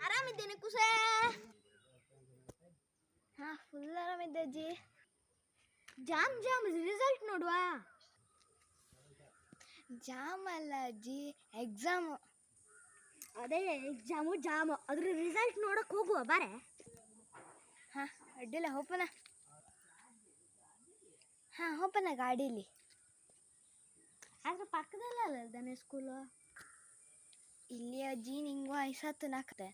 ಆರಾಮಿದ್ದೇನೆ ಕುಸೆ. ಹಾ, ಫುಲ್ ಆರಾಮಿದ್ದೆ ಅಜ್ಜಿ. Jam result ನೋಡುವ. ಜಾಮ್ ಅಲ್ಲ ಅಜ್ಜಿ, ಎಕ್ಸಾಮು. ಅದೇ ಜಾಮು ಅದ್ರ ರಿಸಲ್ಟ್ ನೋಡಕ್ ಹೋಗುವ ಬಾರೆ. ಹಾ, ಅಡ್ಡಿಲ್ಲ ಹೋಪನ. ಹಾ, ಹೋಪನ ಗಾಡೀಲಿ. ಆದ್ರೆ ಪಕ್ಕದಲ್ಲ ದನೆ ಸ್ಕೂಲು. ಇಲ್ಲಿ ಅಜ್ಜಿ ನಿಂಗೂ ಐಸತ್ತು ನಾಕ್ತೆ.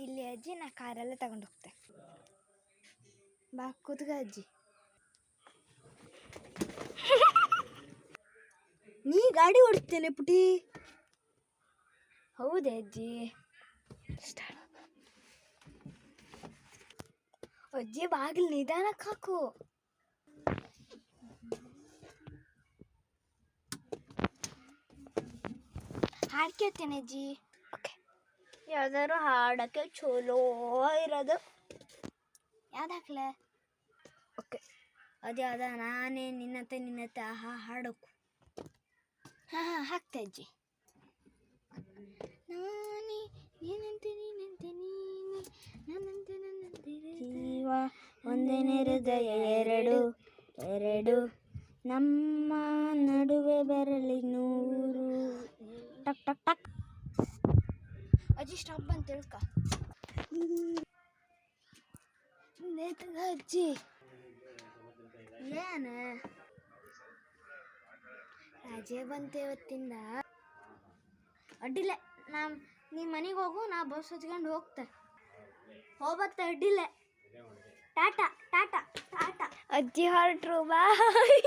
ಇಲ್ಲಿ ಅಜ್ಜಿ ನಾ ಕಾರೆಲ್ಲ ತಗೊಂಡು ಹೋಗ್ತೆ. ಬಾ ಕೂತ್ಕ ಅಜ್ಜಿ. ನೀ ಗಾಡಿ ಓಡಿಸ್ತೇನೆ ಪುಟಿ. ಹೌದೇ ಅಜ್ಜಿ? ಅಜ್ಜಿ ಬಾಗಿಲು ನಿಧಾನಕ್ಕೆ ಹಾಕು. ಹಾಡು ಕೇಳ್ತೇನೆ ಅಜ್ಜಿ. ಓಕೆ, ಯಾವ್ದಾದ್ರು ಹಾಡಕ್ಕೆ ಚಲೋ ಇರೋದು. ಯಾವ್ದು ಹಾಕ್ಲೆ? ಓಕೆ, ಅದು ಯಾವ್ದ ನಾನೇ ನಿನ್ನತ್ತೆ ಆಹಾ ಹಾಡೋಕು. ಹಾಂ ಹಾಕ್ತೆ ಅಜ್ಜಿ. ನಾನೇ ನೀನಂತೆ ನೀನೆ ನನ್ನಂತೆ ಜೀವ ಒಂದೇನೆ ಹೃದಯ ಎರಡು ನಮ್ಮ ನಡುವೆ ಬರಲಿ 100. ಟಕ್ ಟಕ್ ಟಕ್. ಅಜ್ಜಿ ಸ್ಟಾಪ್ ಬಂದು ತಿಳ್ಕ. ನೇತಗ ಅಜ್ಜಿ ಏನು ರಜೆ ಬಂತೆ ಇವತ್ತಿಂದ. ಅಡ್ಡಿಲ್ಲ, ನೀ ಮನೆಗೆ ಹೋಗು, ನಾ ಬಸ್ ಹಚ್ಕೊಂಡು ಹೋಗ್ತೆ. ಹೋಗ್ಬತ್ತೆ, ಅಡ್ಡಿಲ್ಲ. ಟಾಟಾ ಟಾಟಾ ಟಾಟಾ. ಅಜ್ಜಿ ಹೊರಟ್ರು, ಬಾಯ್.